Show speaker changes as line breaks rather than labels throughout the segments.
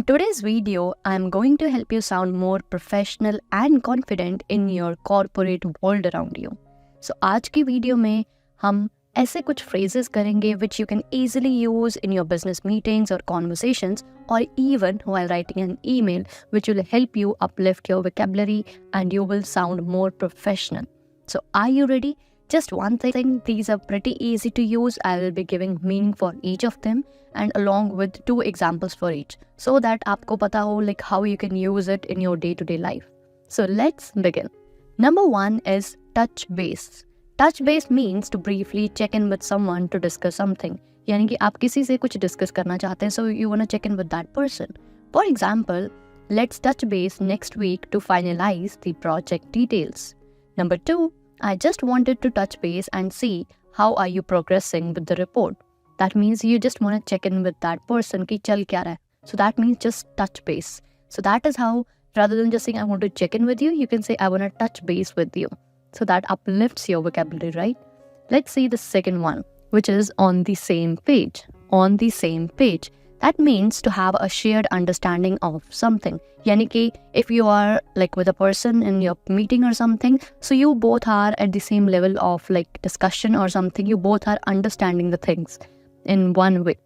today's video, I'm going to help you sound more professional and confident in your corporate world around you. So आज की video में हम ऐसे कुछ phrases करेंगे which you can easily use in your business meetings or conversations or even while writing an email, which will help you uplift your vocabulary and you will sound more professional. So are you ready? Just one thing, these are pretty easy to use. I will be giving meaning for each of them and along with 2 examples for each so that आपको पता हो like how you can use it in your day-to-day life. So let's begin. Number 1 is touch base. Touch base means to briefly check in with someone to discuss something. यानी कि आप किसी से कुछ discuss करना चाहते हैं, so you want to check in with that person. For example, let's touch base next week to finalize the project details. Number 2, I just wanted to touch base and see how are you progressing with the report. That means you just want to check in with that person कि चल क्या रहा है. So that means just touch base. So that is how, rather than just saying I want to check in with you, you can say I want to touch base with you. So that uplifts your vocabulary, right? Let's see the second one, which is on the same page. On the same page. That means to have a shared understanding of something. Yani ki if you are like with a person in your meeting or something, so you both are at the same level of like discussion or something, you both are understanding the things in one way.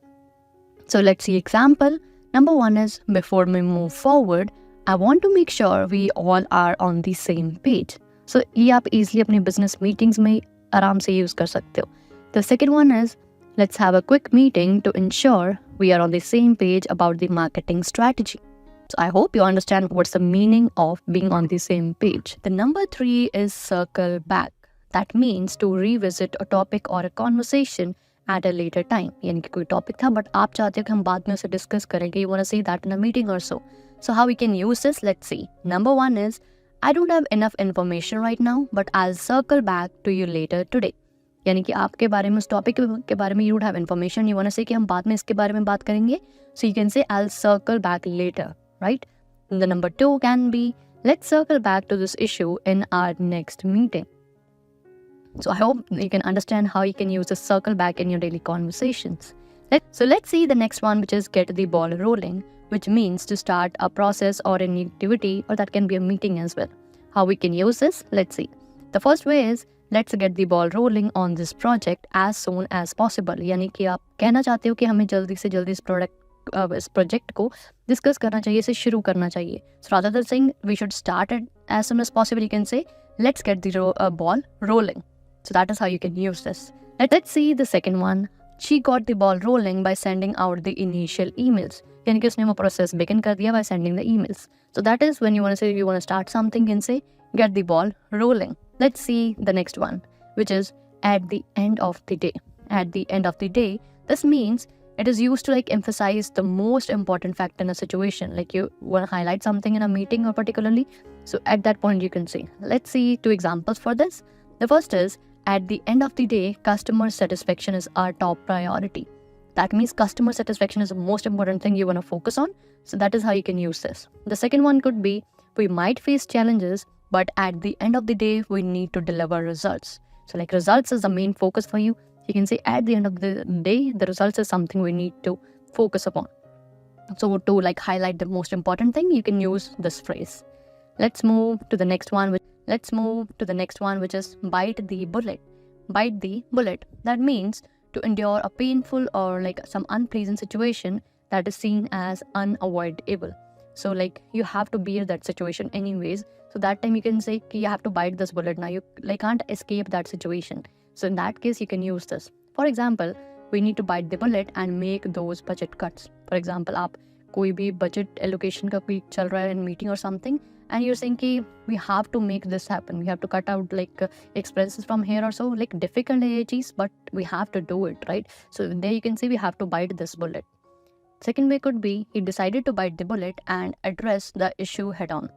So let's see example. Number 1 is, before we move forward, I want to make sure we all are on the same page. So ये आप easily अपने business meetings में आराम से use कर सकते हो. The second one is, let's have a quick meeting to ensure we are on the same page about the marketing strategy. So I hope you understand what's the meaning of being on the same page. The number 3 is circle back. That means to revisit a topic or a conversation at a later time. यानी कि कोई topic था but आप चाहते हो कि हम बाद में उसे discuss करेंगे. You want to say that in a meeting or so. So how we can use this? Let's see. Number 1 is, I don't have enough information right now, but I'll circle back to you later today. यानी कि आपके बारे में उस topic के बारे में you would have information, you want to say कि हम बाद में इसके बारे में बात करेंगे. So you can say I'll circle back later, right? And the number 2 can be, let's circle back to this issue in our next meeting. So I hope you can understand how you can use the circle back in your daily conversations. So let's see the next one, which is get the ball rolling, which means to start a process or an activity, or that can be a meeting as well. How we can use this? Let's see. The first way is, let's get the ball rolling on this project as soon as possible. यानी कि आप कहना चाहते हो कि हमें जल्दी से जल्दी इस प्रोजेक्ट को डिस्कस करना चाहिए, इसे शुरू करना चाहिए. So rather than saying we should start it as soon as possible, you can say let's get the ball rolling. So that is how you can use this. Let's see the second one. She got the ball rolling by sending out the initial emails. यानी कि उसने वो process begin कर दिया by sending the emails. So that is when you want to say you want to start something, you can say get the ball rolling. Let's see the next one, which is at the end of the day. At the end of the day, this means it is used to like emphasize the most important fact in a situation. Like you want to highlight something in a meeting or particularly. So at that point you can say. Let's see 2 examples for this. The first is, at the end of the day, customer satisfaction is our top priority. That means customer satisfaction is the most important thing you want to focus on. So that is how you can use this. The second one could be, we might face challenges, but at the end of the day, we need to deliver results. So like results is the main focus for you. You can say at the end of the day, the results is something we need to focus upon. So to like highlight the most important thing, you can use this phrase. Let's move to the next one. Which is bite the bullet. Bite the bullet. That means to endure a painful or like some unpleasant situation that is seen as unavoidable. So like you have to bear that situation anyways. So that time you can say you have to bite this bullet. Now you like can't escape that situation. So in that case you can use this. For example, we need to bite the bullet and make those budget cuts. For example, आप कोई भी budget allocation का कोई चल रहा है in meeting or something, and you're saying कि we have to make this happen. We have to cut out like expenses from here or so. Like difficult है ये चीज़, but we have to do it, right? So there you can say we have to bite this bullet. Second way could be, he decided to bite the bullet and address the issue head on.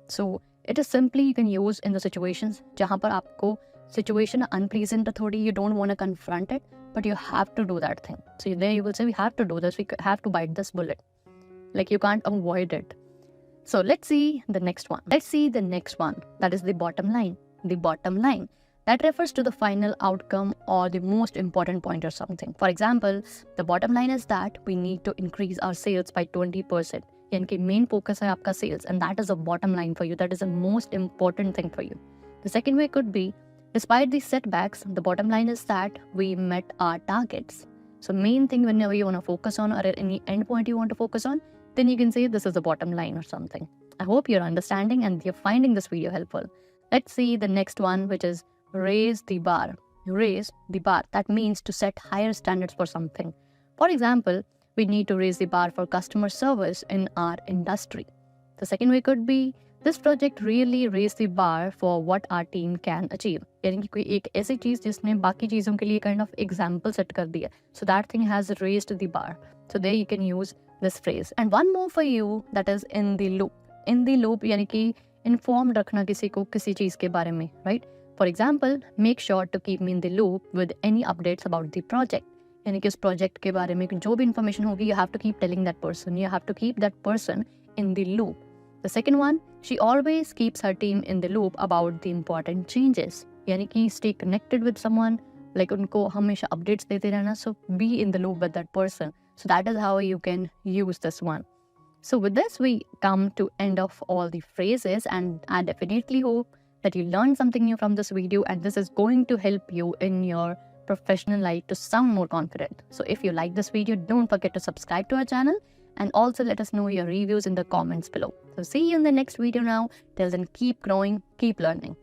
So it is simply you can use in the situations जहाँ पर आपको situation unpleasant है थोड़ी, you don't want to confront it, but you have to do that thing. So there you will say we have to do this, we have to bite this bullet. Like you can't avoid it. So let's see the next one. That is the bottom line. The bottom line. That refers to the final outcome or the most important point or something. For example, the bottom line is that we need to increase our sales by 20%. यानी कि main focus है आपका sales, and that is a bottom line for you, that is the most important thing for you. The second way could be, despite these setbacks, the bottom line is that we met our targets. So main thing whenever you want to focus on, or at any end point you want to focus on, then you can say this is the bottom line or something. I hope you're understanding and you're finding this video helpful. Let's see the next one, which is raise the bar. Raise the bar. That means to set higher standards for something. For example, we need to raise the bar for customer service in our industry. The second way could be, this project really raised the bar for what our team can achieve. यानी कि कोई एक ऐसी चीज़ जिसने बाकी चीज़ों के लिए kind of example set कर दिया. So that thing has raised the bar. So there you can use this phrase. And one more for you, that is in the loop. In the loop यानी कि informed रखना किसी को किसी चीज़ के बारे में, right? For example, make sure to keep me in the loop with any updates about the project. यानी कि उस project के बारे में जो भी information होगी, you have to keep telling that person. You have to keep that person in the loop. The second one, she always keeps her team in the loop about the important changes. यानी कि stay connected with someone, like उनको हमेशा updates देते रहना. So be in the loop with that person. So that is how you can use this one. So with this, we come to end of all the phrases, and I definitely hope that you learned something new from this video, and this is going to help you in your professional life to sound more confident. So if you like this video, don't forget to subscribe to our channel. And also let us know your reviews in the comments below. So see you in the next video now. Till then, keep growing, keep learning.